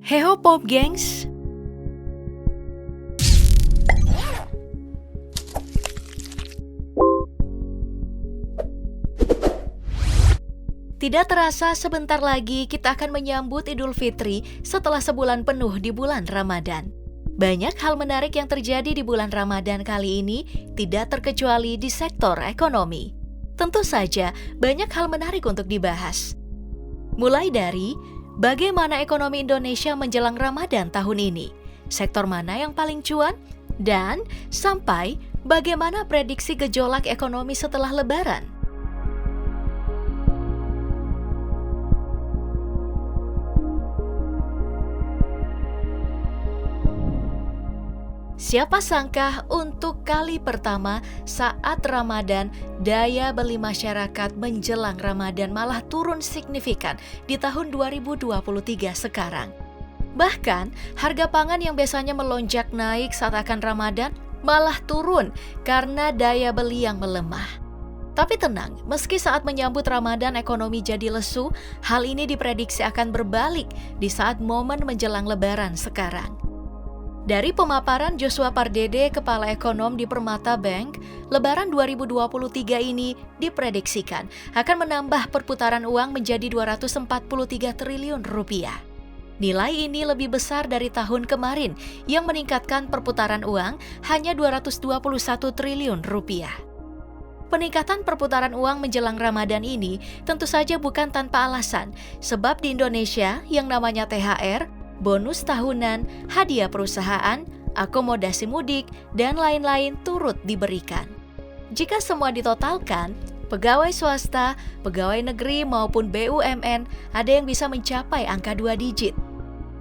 Heho Pop gengs! Tidak terasa sebentar lagi kita akan menyambut Idul Fitri setelah sebulan penuh di bulan Ramadan. Banyak hal menarik yang terjadi di bulan Ramadan kali ini tidak terkecuali di sektor ekonomi. Tentu saja banyak hal menarik untuk dibahas. Mulai dari bagaimana ekonomi Indonesia menjelang Ramadan tahun ini, sektor mana yang paling cuan, dan sampai bagaimana prediksi gejolak ekonomi setelah Lebaran. Siapa sangka untuk kali pertama saat Ramadan, daya beli masyarakat menjelang Ramadan malah turun signifikan di tahun 2023 sekarang. Bahkan, harga pangan yang biasanya melonjak naik saat akan Ramadan malah turun karena daya beli yang melemah. Tapi tenang, meski saat menyambut Ramadan ekonomi jadi lesu, hal ini diprediksi akan berbalik di saat momen menjelang Lebaran sekarang. Dari pemaparan Joshua Pardede, Kepala Ekonom di Permata Bank, Lebaran 2023 ini diprediksikan akan menambah perputaran uang menjadi 243 triliun rupiah. Nilai ini lebih besar dari tahun kemarin yang meningkatkan perputaran uang hanya 221 triliun rupiah. Peningkatan perputaran uang menjelang Ramadan ini tentu saja bukan tanpa alasan, sebab di Indonesia yang namanya THR, bonus tahunan, hadiah perusahaan, akomodasi mudik, dan lain-lain turut diberikan. Jika semua ditotalkan, pegawai swasta, pegawai negeri maupun BUMN ada yang bisa mencapai angka 2 digit.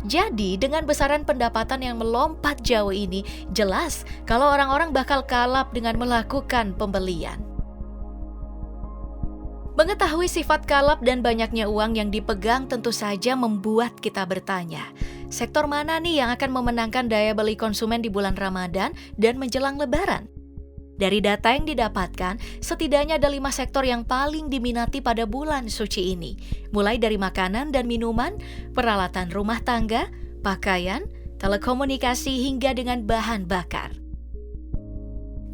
Jadi, dengan besaran pendapatan yang melompat jauh ini, jelas kalau orang-orang bakal kalap dengan melakukan pembelian. Mengetahui sifat kalap dan banyaknya uang yang dipegang tentu saja membuat kita bertanya, sektor mana nih yang akan memenangkan daya beli konsumen di bulan Ramadan dan menjelang Lebaran? Dari data yang didapatkan, setidaknya ada 5 sektor yang paling diminati pada bulan suci ini, mulai dari makanan dan minuman, peralatan rumah tangga, pakaian, telekomunikasi hingga dengan bahan bakar.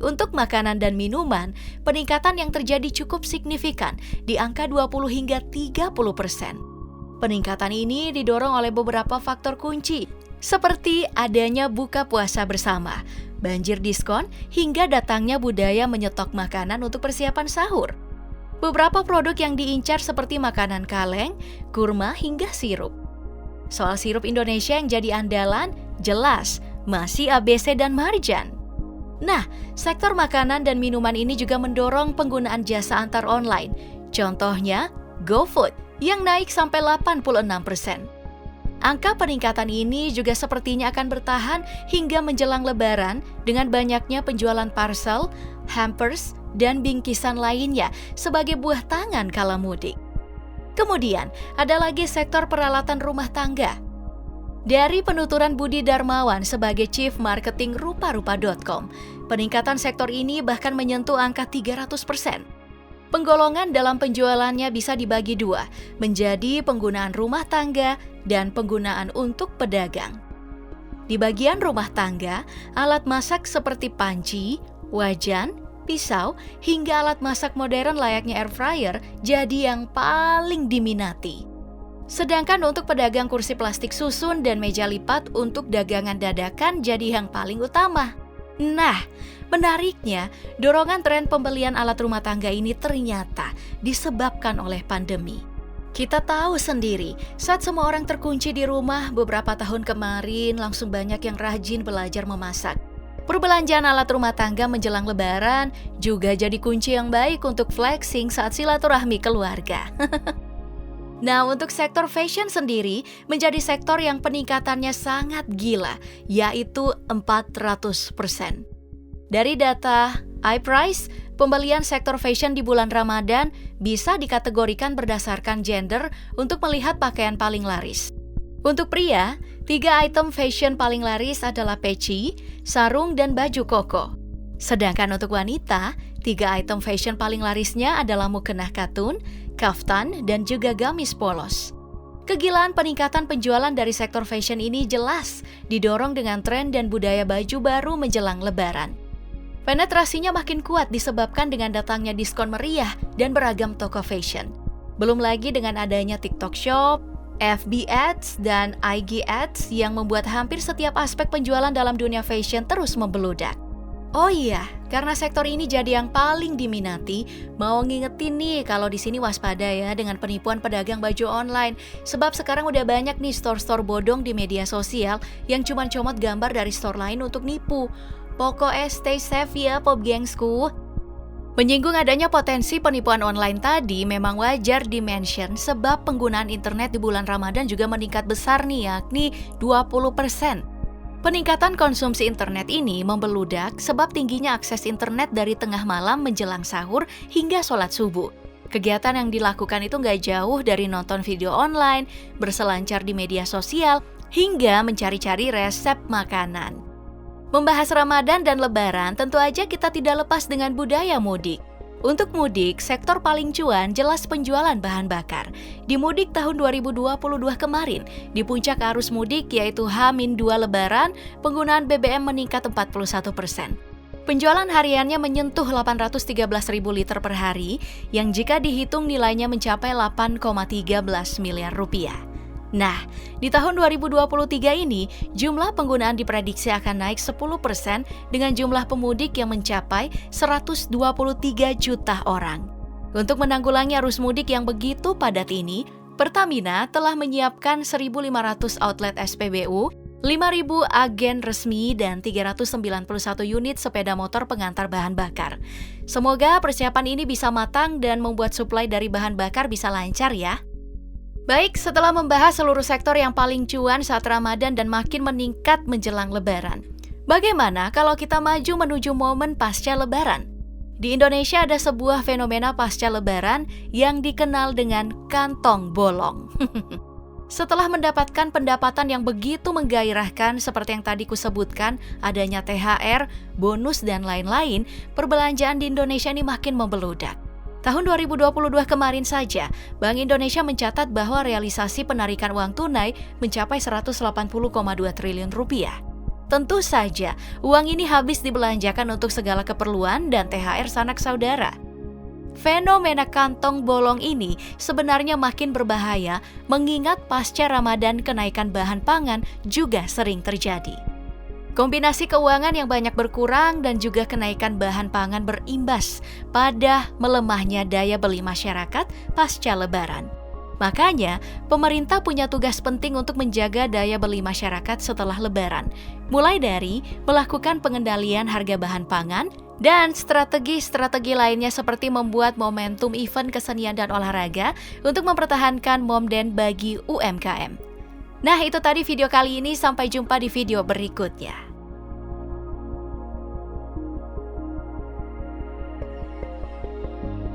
Untuk makanan dan minuman, peningkatan yang terjadi cukup signifikan di angka 20 hingga 30%. Peningkatan ini didorong oleh beberapa faktor kunci, seperti adanya buka puasa bersama, banjir diskon, hingga datangnya budaya menyetok makanan untuk persiapan sahur. Beberapa produk yang diincar seperti makanan kaleng, kurma, hingga sirup. Soal sirup Indonesia yang jadi andalan, jelas masih ABC dan Marjan. Nah, sektor makanan dan minuman ini juga mendorong penggunaan jasa antar online. Contohnya, GoFood yang naik sampai 86%. Angka peningkatan ini juga sepertinya akan bertahan hingga menjelang Lebaran dengan banyaknya penjualan parcel, hampers, dan bingkisan lainnya sebagai buah tangan kala mudik. Kemudian, ada lagi sektor peralatan rumah tangga. Dari penuturan Budi Darmawan sebagai Chief Marketing Rupa-Rupa.com, peningkatan sektor ini bahkan menyentuh angka 300%. Penggolongan dalam penjualannya bisa dibagi 2, menjadi penggunaan rumah tangga dan penggunaan untuk pedagang. Di bagian rumah tangga, alat masak seperti panci, wajan, pisau, hingga alat masak modern layaknya air fryer jadi yang paling diminati. Sedangkan untuk pedagang kursi plastik susun dan meja lipat untuk dagangan dadakan jadi yang paling utama. Nah, menariknya, dorongan tren pembelian alat rumah tangga ini ternyata disebabkan oleh pandemi. Kita tahu sendiri, saat semua orang terkunci di rumah beberapa tahun kemarin, langsung banyak yang rajin belajar memasak. Perbelanjaan alat rumah tangga menjelang Lebaran juga jadi kunci yang baik untuk flexing saat silaturahmi keluarga. Nah, untuk sektor fashion sendiri menjadi sektor yang peningkatannya sangat gila, yaitu 400%. Dari data iPrice, pembelian sektor fashion di bulan Ramadan bisa dikategorikan berdasarkan gender untuk melihat pakaian paling laris. Untuk pria, 3 item fashion paling laris adalah peci, sarung, dan baju koko. Sedangkan untuk wanita, 3 item fashion paling larisnya adalah mukena katun, kaftan, dan juga gamis polos. Kegilaan peningkatan penjualan dari sektor fashion ini jelas didorong dengan tren dan budaya baju baru menjelang Lebaran. Penetrasinya makin kuat disebabkan dengan datangnya diskon meriah dan beragam toko fashion. Belum lagi dengan adanya TikTok Shop, FB Ads, dan IG Ads yang membuat hampir setiap aspek penjualan dalam dunia fashion terus membeludak. Oh iya, karena sektor ini jadi yang paling diminati, mau ngingetin nih kalau di sini waspada ya dengan penipuan pedagang baju online. Sebab sekarang udah banyak nih store-store bodong di media sosial yang cuma comot gambar dari store lain untuk nipu. Pokoknya stay safe ya pop gengsku. Menyinggung adanya potensi penipuan online tadi memang wajar di-mention sebab penggunaan internet di bulan Ramadan juga meningkat besar nih, yakni 20%. Peningkatan konsumsi internet ini membeludak sebab tingginya akses internet dari tengah malam menjelang sahur hingga sholat subuh. Kegiatan yang dilakukan itu nggak jauh dari nonton video online, berselancar di media sosial, hingga mencari-cari resep makanan. Membahas Ramadan dan Lebaran, tentu aja kita tidak lepas dengan budaya mudik. Untuk mudik, sektor paling cuan jelas penjualan bahan bakar. Di mudik tahun 2022 kemarin, di puncak arus mudik yaitu H-2 Lebaran, penggunaan BBM meningkat 41%. Penjualan hariannya menyentuh 813.000 liter per hari, yang jika dihitung nilainya mencapai 8,13 miliar rupiah. Nah, di tahun 2023 ini, jumlah penggunaan diprediksi akan naik 10% dengan jumlah pemudik yang mencapai 123 juta orang. Untuk menanggulangi arus mudik yang begitu padat ini, Pertamina telah menyiapkan 1.500 outlet SPBU, 5.000 agen resmi, dan 391 unit sepeda motor pengantar bahan bakar. Semoga persiapan ini bisa matang dan membuat suplai dari bahan bakar bisa lancar ya. Baik, setelah membahas seluruh sektor yang paling cuan saat Ramadan dan makin meningkat menjelang Lebaran, bagaimana kalau kita maju menuju momen pasca Lebaran? Di Indonesia ada sebuah fenomena pasca Lebaran yang dikenal dengan kantong bolong. Setelah mendapatkan pendapatan yang begitu menggairahkan seperti yang tadi kusebutkan, adanya THR, bonus, dan lain-lain, perbelanjaan di Indonesia ini makin membeludak. Tahun 2022 kemarin saja, Bank Indonesia mencatat bahwa realisasi penarikan uang tunai mencapai 180,2 triliun rupiah. Tentu saja, uang ini habis dibelanjakan untuk segala keperluan dan THR sanak saudara. Fenomena kantong bolong ini sebenarnya makin berbahaya mengingat pasca Ramadan kenaikan bahan pangan juga sering terjadi. Kombinasi keuangan yang banyak berkurang dan juga kenaikan bahan pangan berimbas pada melemahnya daya beli masyarakat pasca Lebaran. Makanya, pemerintah punya tugas penting untuk menjaga daya beli masyarakat setelah Lebaran, mulai dari melakukan pengendalian harga bahan pangan dan strategi-strategi lainnya seperti membuat momentum event kesenian dan olahraga untuk mempertahankan momden bagi UMKM. Nah, itu tadi video kali ini, sampai jumpa di video berikutnya.